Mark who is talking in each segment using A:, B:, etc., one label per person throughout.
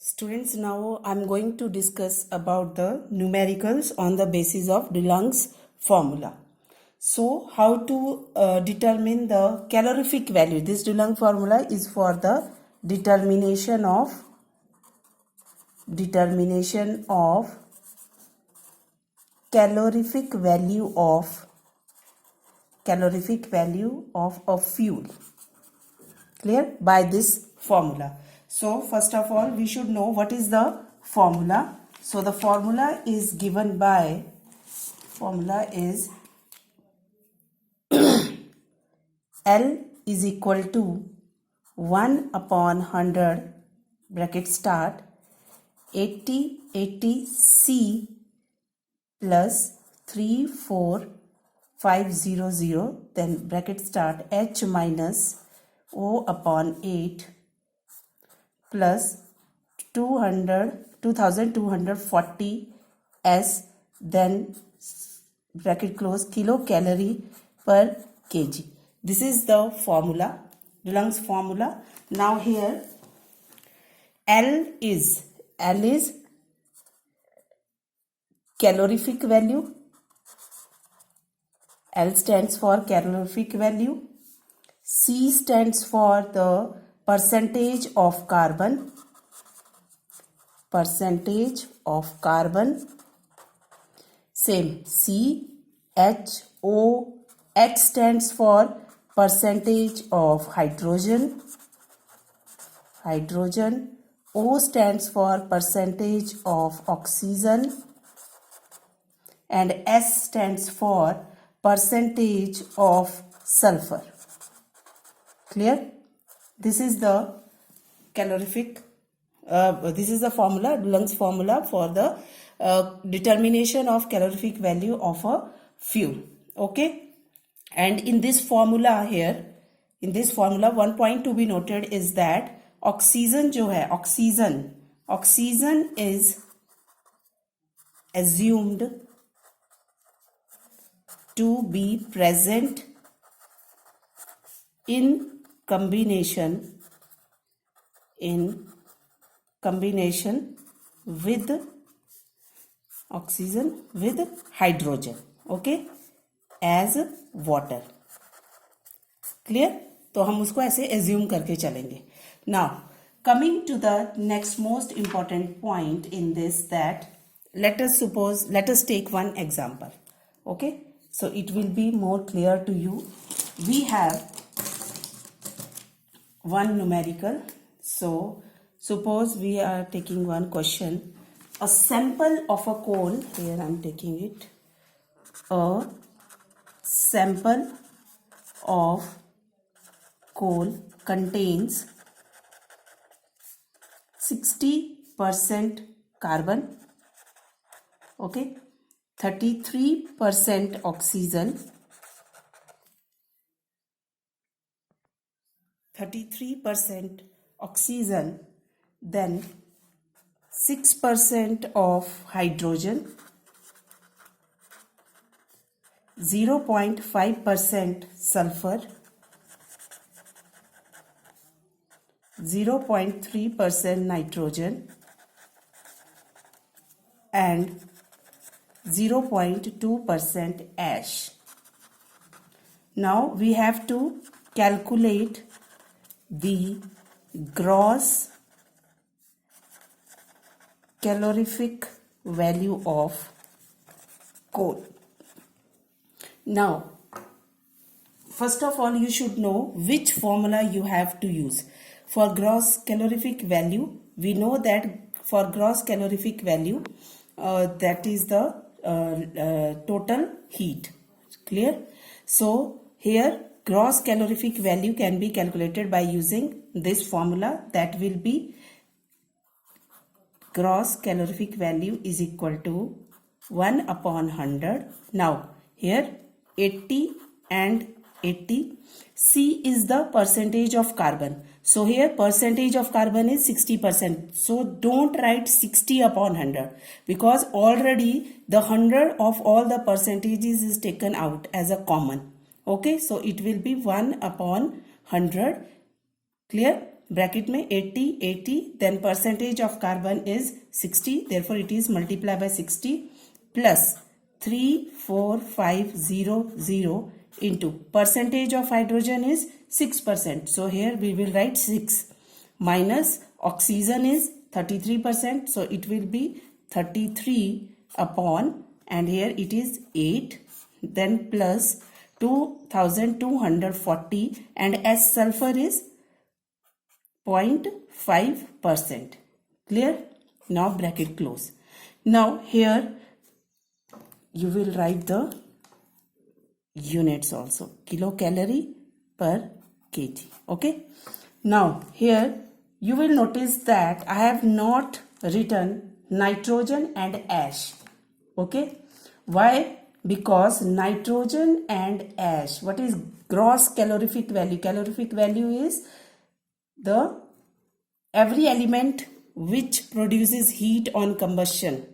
A: Students, now I'm going to discuss about the numericals on the basis of DeLong's formula. So, how to determine the calorific value? This DeLong formula is for the determination of calorific value of a fuel. Clear? By this formula. So first of all, we should know what is the formula. So the formula is given by, L is equal to 1 upon 100 bracket start 80 C plus 34500 then bracket start H minus O upon 8 plus 2240 S then bracket close kilocalorie per kg. This is the formula, DeLong's formula. Now here L is calorific value. L stands for calorific value. C stands for the percentage of carbon. Same C, H, O. H stands for percentage of hydrogen. O stands for percentage of oxygen. And S stands for percentage of sulfur. Clear? This is the calorific, this is the formula, DeLong's formula for the determination of calorific value of a fuel. Okay? And in this formula here, one point to be noted is that oxygen is assumed to be present in combination with oxygen with hydrogen, okay, as water. Clear? तो हम उसको ऐसे assume करके चलेंगे. Now, coming to the next most important point in this, that let us take one example. Okay, so it will be more clear to you. We have one numerical. So suppose we are taking one question. A sample of a coal, here I am taking it. A sample of coal contains 60% carbon, okay, 33% oxygen, 33% oxygen, then 6% of hydrogen, 0.5% sulfur, 0.3% nitrogen, and 0.2% ash. Now we have to calculate the gross calorific value of coal. Now, first of all, you should know which formula you have to use. For gross calorific value, we know that for gross calorific value, that is the total heat. Clear? So, here gross calorific value can be calculated by using this formula, that will be gross calorific value is equal to 1 upon 100. Now here 80 and 80. C is the percentage of carbon. So here percentage of carbon is 60%. So don't write 60 upon 100 because already the 100 of all the percentages is taken out as a common. Okay, so it will be 1 upon 100. Clear? bracket में 80, then percentage of carbon is 60, therefore it is multiplied by 60 plus 34500 into percentage of hydrogen is 6%. So here we will write 6 minus oxygen is 33%. So it will be 33 upon, and here it is 8, then plus 2240, and as sulfur is 0.5%. Clear? Now bracket close. Now here you will write the units also, kilocalorie per kg. Okay. Now here you will notice that I have not written nitrogen and ash. Okay. Why? Because nitrogen and ash, what is gross calorific value? Calorific value is the every element which produces heat on combustion,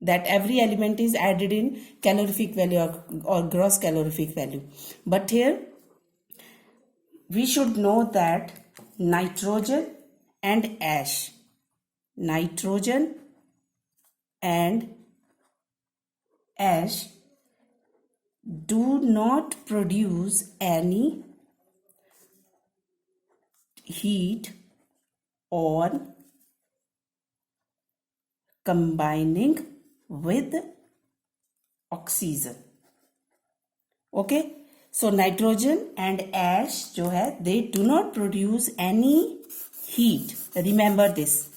A: that every element is added in calorific value or gross calorific value. But here we should know that nitrogen and ash, nitrogen and ash do not produce any heat on combining with oxygen. Okay, so nitrogen and ash जो है, they do not produce any heat. Remember this.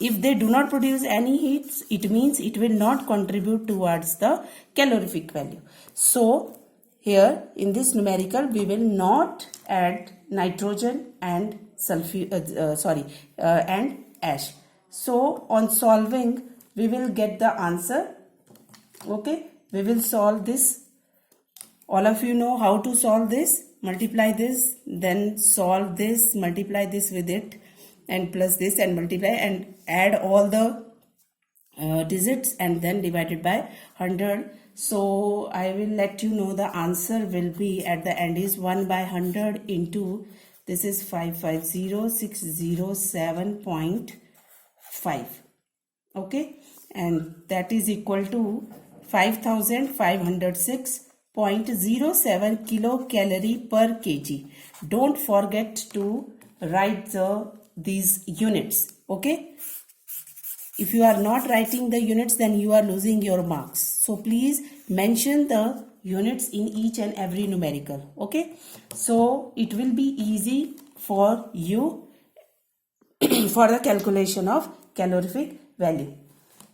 A: If they do not produce any heat, it means it will not contribute towards the calorific value. So here in this numerical we will not add nitrogen and and ash. So on solving we will get the answer. Okay, we will solve this. All of you know how to solve this. Multiply this, then solve this, multiply this with it, and plus this, and multiply and add all the digits, and then divided by 100. So I will let you know the answer will be at the end is 1 by 100 into this is 550607.5. Okay, and that is equal to 5506.07 kilocalorie per kg. Don't forget to write these units. Okay, if you are not writing the units, then you are losing your marks. So please mention the units in each and every numerical. Okay, so it will be easy for you for the calculation of calorific value.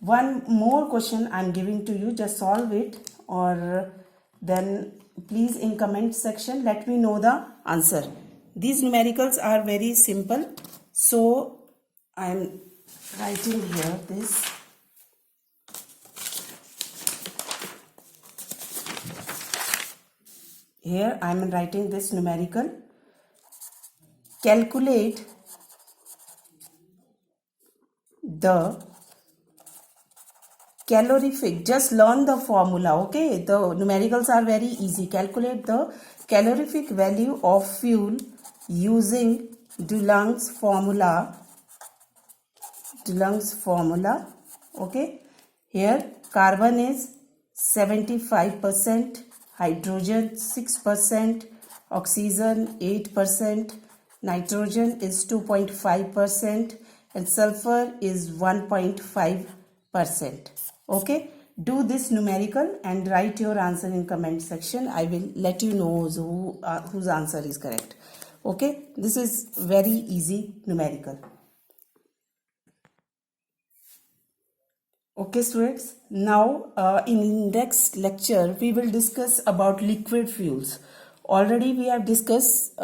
A: One more question I am giving to you, just solve it, or then please in comment section let me know the answer. These numericals are very simple, so I am writing here this. Here I am writing this numerical. Calculate the calorific, just learn the formula. Okay, the numericals are very easy. Calculate the calorific value of fuel using DeLong's formula. Okay, here carbon is 75%, hydrogen 6%, oxygen 8%, nitrogen is 2.5%, and sulfur is 1.5%. Okay, do this numerical and write your answer in comment section. I will let you know whose answer is correct. Okay, this is very easy numerical. Okay students, now in next lecture we will discuss about liquid fuels. Already we have discussed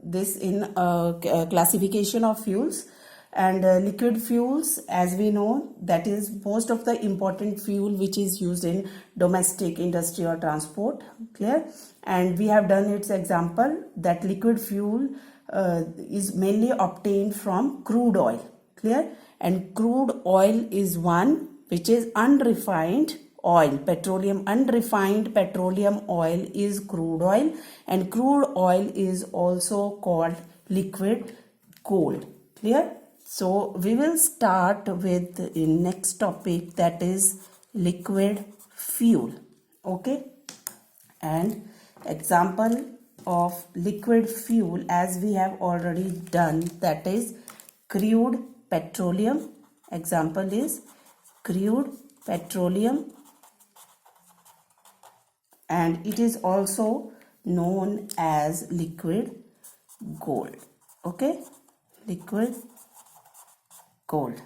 A: this in classification of fuels, and liquid fuels, as we know, that is most of the important fuel which is used in domestic industry or transport. Clear? And we have done its example that liquid fuel is mainly obtained from crude oil. Clear? And crude oil is one which is unrefined oil. Unrefined petroleum oil is crude oil, and crude oil is also called liquid gold. Clear? So we will start with the next topic, that is liquid fuel. Okay, and example of liquid fuel, as we have already done, that is crude petroleum. Example is crude petroleum, and it is also known as liquid gold. Okay, liquid gold.